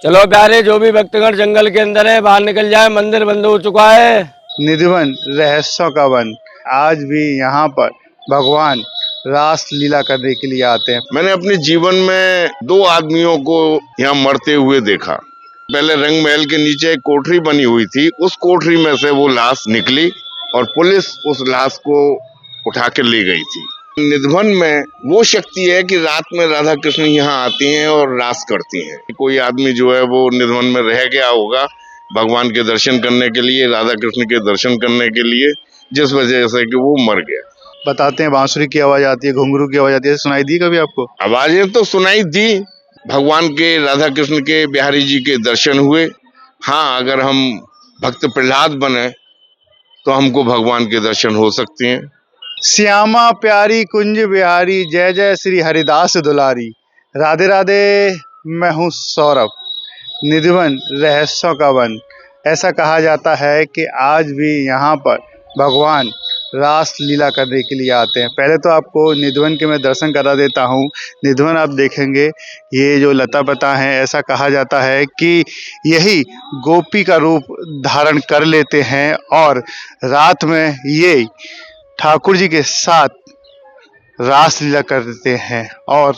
चलो प्यारे, जो भी भक्तगण जंगल के अंदर है बाहर निकल जाए, मंदिर बंद हो चुका है। निधिवन रहस्यों का वन। आज भी यहाँ पर भगवान रास लीला करने के लिए आते हैं। मैंने अपने जीवन में दो आदमियों को यहाँ मरते हुए देखा। पहले रंग महल के नीचे एक कोठरी बनी हुई थी, उस कोठरी में से वो लाश निकली और पुलिस उस लाश को उठा के ले गई थी। निधिवन में वो शक्ति है कि रात में राधा कृष्ण यहाँ आती हैं और रास करती हैं। कोई आदमी जो है वो निधिवन में रह गया होगा भगवान के दर्शन करने के लिए, राधा कृष्ण के दर्शन करने के लिए, जिस वजह से कि वो मर गया। बताते हैं बांसुरी की आवाज आती है, घुंघरू की आवाज आती है, सुनाई दी कभी आपको? आवाजें तो सुनाई दी, भगवान के, राधा कृष्ण के, बिहारी जी के दर्शन हुए। हाँ, अगर हम भक्त प्रहलाद बने तो हमको भगवान के दर्शन हो सकते हैं। श्यामा प्यारी कुंज बिहारी, जय जय श्री हरिदास दुलारी। राधे राधे, मैं हूँ सौरभ। निधिवन रहस्यों का वन। ऐसा कहा जाता है कि आज भी यहाँ पर भगवान रास लीला करने के लिए आते हैं। पहले तो आपको निधिवन के मैं दर्शन करा देता हूँ। निधिवन आप देखेंगे, ये जो लता पता है, ऐसा कहा जाता है कि यही गोपी का रूप धारण कर लेते हैं और रात में ये ठाकुर जी के साथ रास लीला करते हैं। और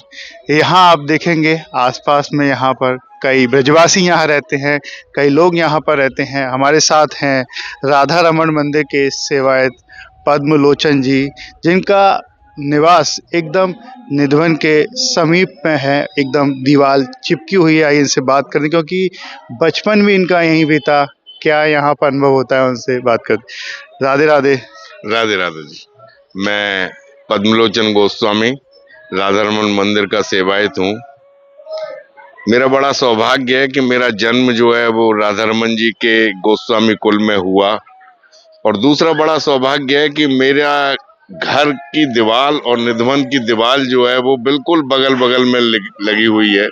यहाँ आप देखेंगे आसपास में यहाँ पर कई ब्रजवासी यहाँ रहते हैं, कई लोग यहाँ पर रहते हैं। हमारे साथ हैं राधा रमन मंदिर के सेवायत पद्मलोचन जी, जिनका निवास एकदम निधिवन के समीप में है, एकदम दीवार चिपकी हुई है। आइए इनसे बात करें, क्योंकि बचपन भी इनका यहीं बीता। क्या यहाँ पर अनुभव होता है, उनसे बात करते। राधे राधे। राधे राधे जी। मैं पद्मलोचन गोस्वामी राधा रमन मंदिर का सेवायत हूँ। मेरा बड़ा सौभाग्य है कि मेरा जन्म जो है वो राधा रमन जी के गोस्वामी कुल में हुआ, और दूसरा बड़ा सौभाग्य है कि मेरा घर की दीवार और निधिवन की दीवार जो है वो बिल्कुल बगल बगल में लगी हुई है।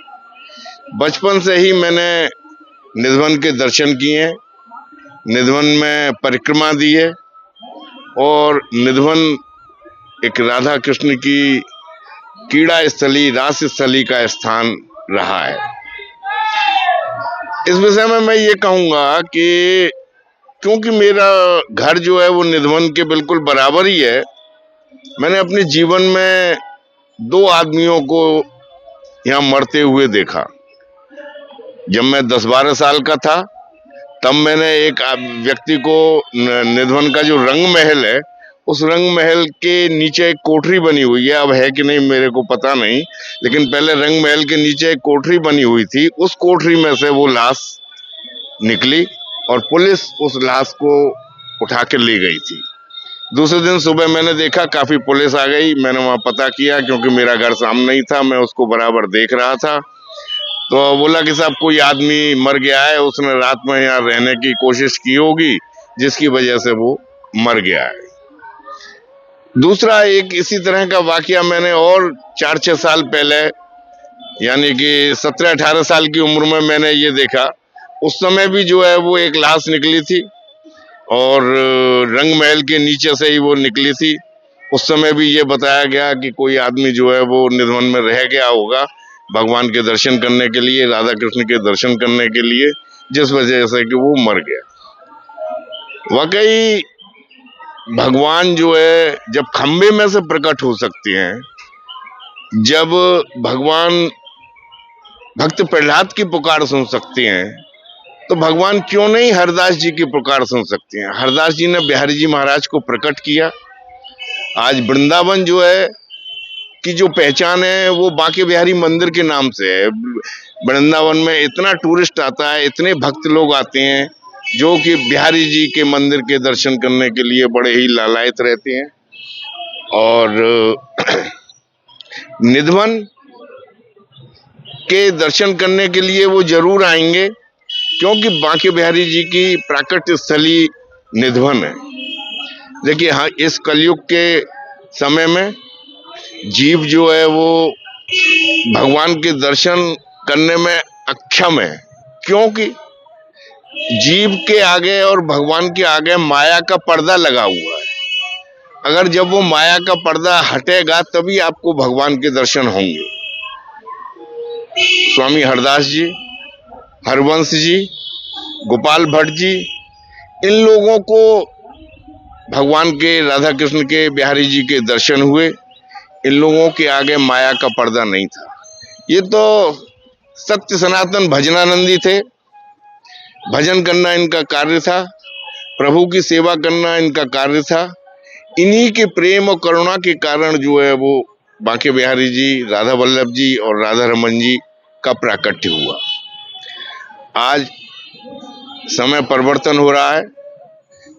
बचपन से ही मैंने निधिवन के दर्शन किए, निधिवन में परिक्रमा दी है, और निधिवन एक राधा कृष्ण की क्रीड़ा स्थली, रास स्थली का स्थान रहा है। इस विषय में मैं ये कहूँगा कि क्योंकि मेरा घर जो है वो निधिवन के बिल्कुल बराबर ही है, मैंने अपने जीवन में दो आदमियों को यहाँ मरते हुए देखा। जब मैं 10-12 साल का था तब मैंने एक व्यक्ति को, निधिवन का जो रंग महल है, उस रंग महल के नीचे एक कोठरी बनी हुई है, अब है कि नहीं मेरे को पता नहीं, लेकिन पहले रंग महल के नीचे एक कोठरी बनी हुई थी, उस कोठरी में से वो लाश निकली और पुलिस उस लाश को उठा के ले गई थी। दूसरे दिन सुबह मैंने देखा काफी पुलिस आ गई। मैंने वहां पता किया, क्योंकि मेरा घर सामने ही था, मैं उसको बराबर देख रहा था। तो बोला कि साहब कोई आदमी मर गया है, उसने रात में यहाँ रहने की कोशिश की होगी, जिसकी वजह से वो मर गया है। दूसरा एक इसी तरह का वाकया मैंने और 4-6 साल पहले, यानी कि 17-18 साल की उम्र में मैंने ये देखा। उस समय भी जो है वो एक लाश निकली थी और रंग महल के नीचे से ही वो निकली थी। उस समय भी ये बताया गया कि कोई आदमी जो है वो निधिवन में रह गया होगा भगवान के दर्शन करने के लिए, राधा कृष्ण के दर्शन करने के लिए, जिस वजह से कि वो मर गया। वाकई भगवान जो है जब खंबे में से प्रकट हो सकते हैं, जब भगवान भक्त प्रहलाद की पुकार सुन सकते हैं, तो भगवान क्यों नहीं हरदास जी की पुकार सुन सकते हैं। हरदास जी ने बिहारी जी महाराज को प्रकट किया। आज वृंदावन जो है की जो पहचान है वो बांके बिहारी मंदिर के नाम से है। वृंदावन में इतना टूरिस्ट आता है, इतने भक्त लोग आते हैं जो कि बिहारी जी के मंदिर के दर्शन करने के लिए बड़े ही लालायित रहते हैं। और निधिवन के दर्शन करने के लिए वो जरूर आएंगे, क्योंकि बांके बिहारी जी की प्राकट्य स्थली निधिवन है। देखिए, हाँ, इस कलयुग के समय में जीव जो है वो भगवान के दर्शन करने में अक्षम है, क्योंकि जीव के आगे और भगवान के आगे माया का पर्दा लगा हुआ है। अगर जब वो माया का पर्दा हटेगा तभी आपको भगवान के दर्शन होंगे। स्वामी हरदास जी हरवंश जी, गोपाल भट्ट जी, इन लोगों को भगवान के, राधा कृष्ण के, बिहारी जी के दर्शन हुए। इन लोगों के आगे माया का पर्दा नहीं था। ये तो सत्य सनातन भजनानंदी थे। भजन करना इनका कार्य था, प्रभु की सेवा करना इनका कार्य था। इन्हीं के प्रेम और करुणा के कारण जो है वो बांके बिहारी जी, राधा वल्लभ जी और राधा रमन जी का प्राकट्य हुआ। आज समय परिवर्तन हो रहा है।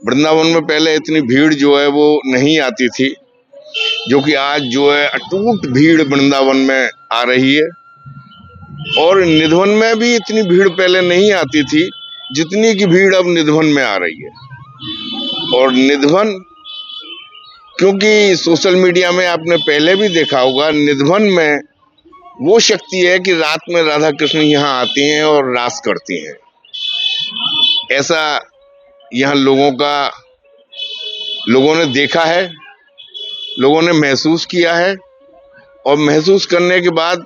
वृंदावन में पहले इतनी भीड़ जो है वो नहीं आती थी, जो कि आज जो है अटूट भीड़ वृंदावन में आ रही है। और निधवन में भी इतनी भीड़ पहले नहीं आती थी जितनी की भीड़ अब निधवन में आ रही है। और निधवन, क्योंकि सोशल मीडिया में आपने पहले भी देखा होगा, निधवन में वो शक्ति है कि रात में राधा कृष्ण यहाँ आती हैं और रास करती हैं। ऐसा यहाँ लोगों ने देखा है, लोगों ने महसूस किया है। और महसूस करने के बाद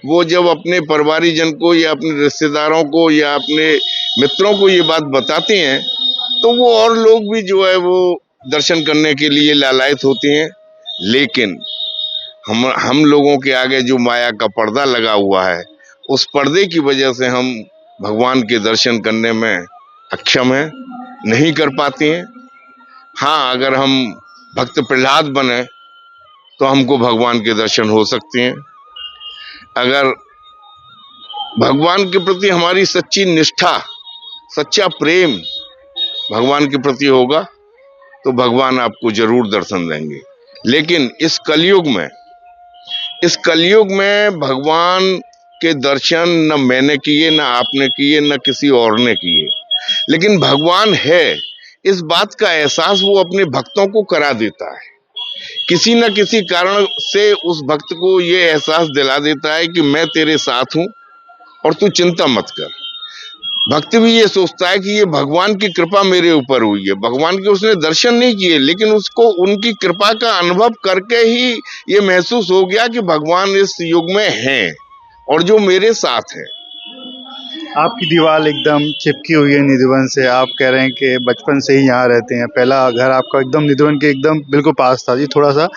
वो जब अपने परिवारीजन को या अपने रिश्तेदारों को या अपने मित्रों को ये बात बताते हैं तो वो और लोग भी जो है वो दर्शन करने के लिए लालायित होते हैं। लेकिन हम लोगों के आगे जो माया का पर्दा लगा हुआ है, उस पर्दे की वजह से हम भगवान के दर्शन करने में अक्षम हैं, नहीं कर पाते हैं। हाँ, अगर हम भक्त प्रहलाद बने तो हमको भगवान के दर्शन हो सकते हैं। अगर भगवान के प्रति हमारी सच्ची निष्ठा, सच्चा प्रेम भगवान के प्रति होगा तो भगवान आपको जरूर दर्शन देंगे। लेकिन इस कलयुग में भगवान के दर्शन न मैंने किए, न आपने किए, न किसी और ने किए, लेकिन भगवान है इस बात का एहसास वो अपने भक्तों को करा देता है। किसी न किसी कारण से उस भक्त को ये एहसास दिला देता है कि मैं तेरे साथ हूं और तू चिंता मत कर। भक्त भी ये सोचता है कि ये भगवान की कृपा मेरे ऊपर हुई है। भगवान के उसने दर्शन नहीं किए, लेकिन उसको उनकी कृपा का अनुभव करके ही ये महसूस हो गया कि भगवान इस युग में हैं और जो मेरे साथ है। आपकी दीवार एकदम चिपकी हुई है निधिवन से। आप कह रहे हैं कि बचपन से ही यहाँ रहते हैं। पहला घर आपका एकदम निधिवन के एकदम बिल्कुल पास था जी, थोड़ा सा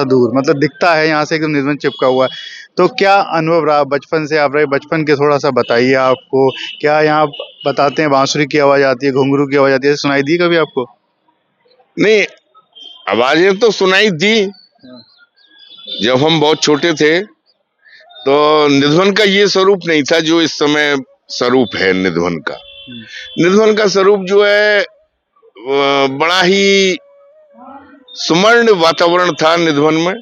दूर, मतलब दिखता है यहाँ से एकदम निधिवन चिपका हुआ है। तो क्या अनुभव रहा बचपन से आप रहे, बचपन के थोड़ा सा बताइए। आपको क्या यहाँ बताते हैं बांसुरी की आवाज़ आती है, घुंघरू की आवाज़ आती है, सुनाई दी कभी आपको? नहीं, आवाजें तो सुनाई दी जब हम बहुत छोटे थे। तो निधवन का ये स्वरूप नहीं था जो इस समय स्वरूप है निधवन का। निधवन का स्वरूप जो है बड़ा ही सुमर्ण वातावरण था निधवन में।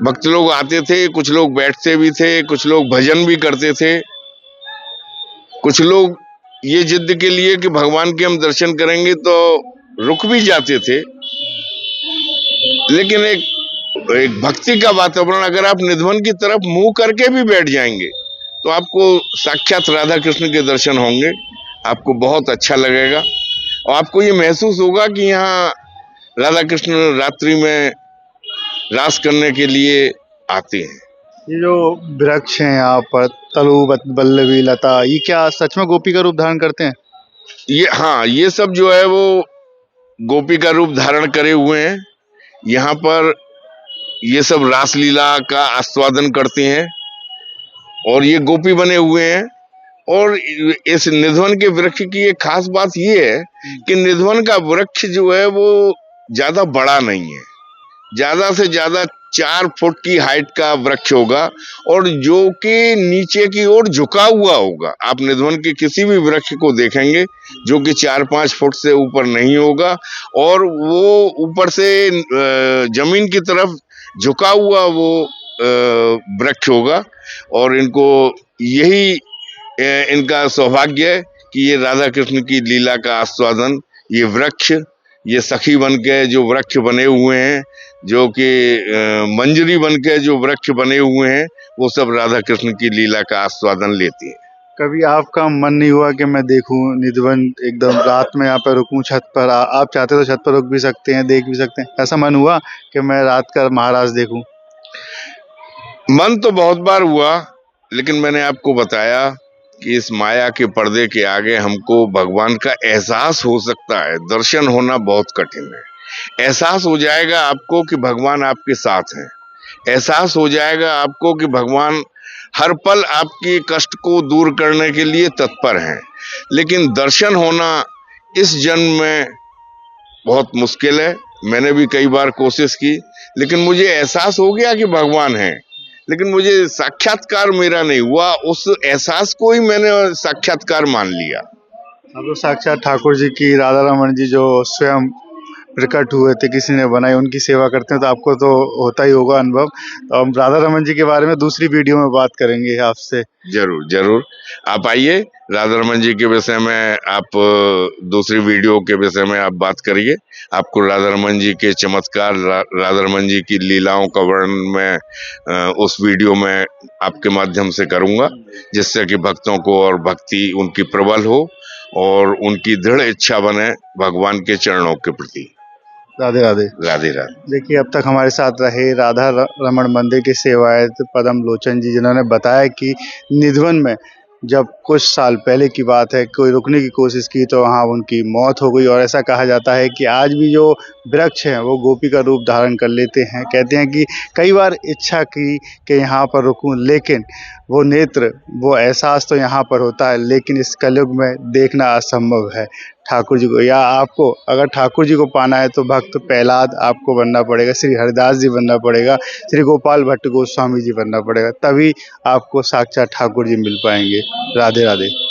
भक्त लोग आते थे, कुछ लोग बैठते भी थे, कुछ लोग भजन भी करते थे, कुछ लोग ये जिद के लिए कि भगवान के हम दर्शन करेंगे तो रुक भी जाते थे। लेकिन एक भक्ति का वातावरण, अगर आप निधवन की तरफ मुंह करके भी बैठ जाएंगे तो आपको साक्षात राधा कृष्ण के दर्शन होंगे। आपको बहुत अच्छा लगेगा और आपको ये महसूस होगा कि यहाँ राधा कृष्ण रात्रि में रास करने के लिए आते हैं। ये जो वृक्ष हैं यहाँ पर, तलु बल्लवी लता, ये क्या सच में गोपी का रूप धारण करते हैं? हाँ, ये सब जो है वो गोपी का रूप धारण करे हुए हैं। यहाँ पर ये सब रासलीला का आस्वादन करते हैं और ये गोपी बने हुए हैं। और इस निधवन के वृक्ष की एक खास बात ये है कि निधवन का वृक्ष जो है वो ज्यादा बड़ा नहीं है, ज्यादा से ज्यादा 4 फुट की हाइट का वृक्ष होगा और जो कि नीचे की ओर झुका हुआ होगा। आप निधवन के किसी भी वृक्ष को देखेंगे जो कि 4-5 फुट से ऊपर नहीं होगा और वो ऊपर से जमीन की तरफ झुका हुआ वो वृक्ष होगा। और इनको यही इनका सौभाग्य है कि ये राधा कृष्ण की लीला का आस्वादन, ये वृक्ष, ये सखी बन के जो वृक्ष बने हुए हैं, जो कि मंजरी बन के जो वृक्ष बने हुए हैं, वो सब राधा कृष्ण की लीला का आस्वादन लेती हैं। कभी आपका मन नहीं हुआ कि मैं देखूं निधवन एकदम रात में यहाँ पर रुकूं छत पर? आप चाहते तो छत पर रुक भी सकते हैं, देख भी सकते हैं। ऐसा मन हुआ कि मैं रात का महाराज देखूं? मन तो बहुत बार हुआ, लेकिन मैंने आपको बताया कि इस माया के पर्दे के आगे हमको भगवान का एहसास हो सकता है, दर्शन होना बहुत कठिन है। एहसास हो जाएगा आपको कि भगवान आपके साथ हैं, एहसास हो जाएगा आपको कि भगवान हर पल आपके कष्ट को दूर करने के लिए तत्पर हैं। लेकिन दर्शन होना इस जन्म में बहुत मुश्किल है। मैंने भी कई बार कोशिश की, लेकिन मुझे एहसास हो गया कि भगवान है, लेकिन मुझे साक्षात्कार मेरा नहीं हुआ। उस एहसास को ही मैंने साक्षात्कार मान लिया। अब तो साक्षात ठाकुर जी की, राधा रमन जी जो स्वयं प्रकट हुए थे, किसी ने बनाई, उनकी सेवा करते हैं, तो आपको तो होता ही होगा अनुभव। तो हम राधा रमन जी के बारे में दूसरी वीडियो में बात करेंगे आपसे। जरूर जरूर, आप आइए, राधा रमन जी के विषय में आप दूसरी वीडियो के विषय में आप बात करिए। आपको राधा रमन जी के चमत्कार, राधा रमन जी की लीलाओं का वर्णन मैं उस वीडियो में आपके माध्यम से करूंगा, जिससे कि भक्तों को और भक्ति उनकी प्रबल हो और उनकी दृढ़ इच्छा बने भगवान के चरणों के प्रति। राधे राधे। राधे राधे। देखिए, अब तक हमारे साथ रहे राधा रमन मंदिर के सेवायत पदम लोचन जी, जिन्होंने बताया कि निधवन में जब कुछ साल पहले की बात है, कोई रुकने की कोशिश की तो वहाँ उनकी मौत हो गई। और ऐसा कहा जाता है कि आज भी जो वृक्ष हैं वो गोपी का रूप धारण कर लेते हैं। कहते हैं कि कई बार इच्छा की कि यहाँ पर रुकूं, लेकिन वो नेत्र, वो एहसास तो यहाँ पर होता है, लेकिन इस कलयुग में देखना असंभव है ठाकुर जी को। या आपको अगर ठाकुर जी को पाना है तो भक्त प्रहलाद आपको बनना पड़ेगा, श्री हरिदास जी बनना पड़ेगा, श्री गोपाल भट्ट गोस्वामी जी बनना पड़ेगा, तभी आपको साक्षात ठाकुर जी मिल पाएंगे। राधे राधे।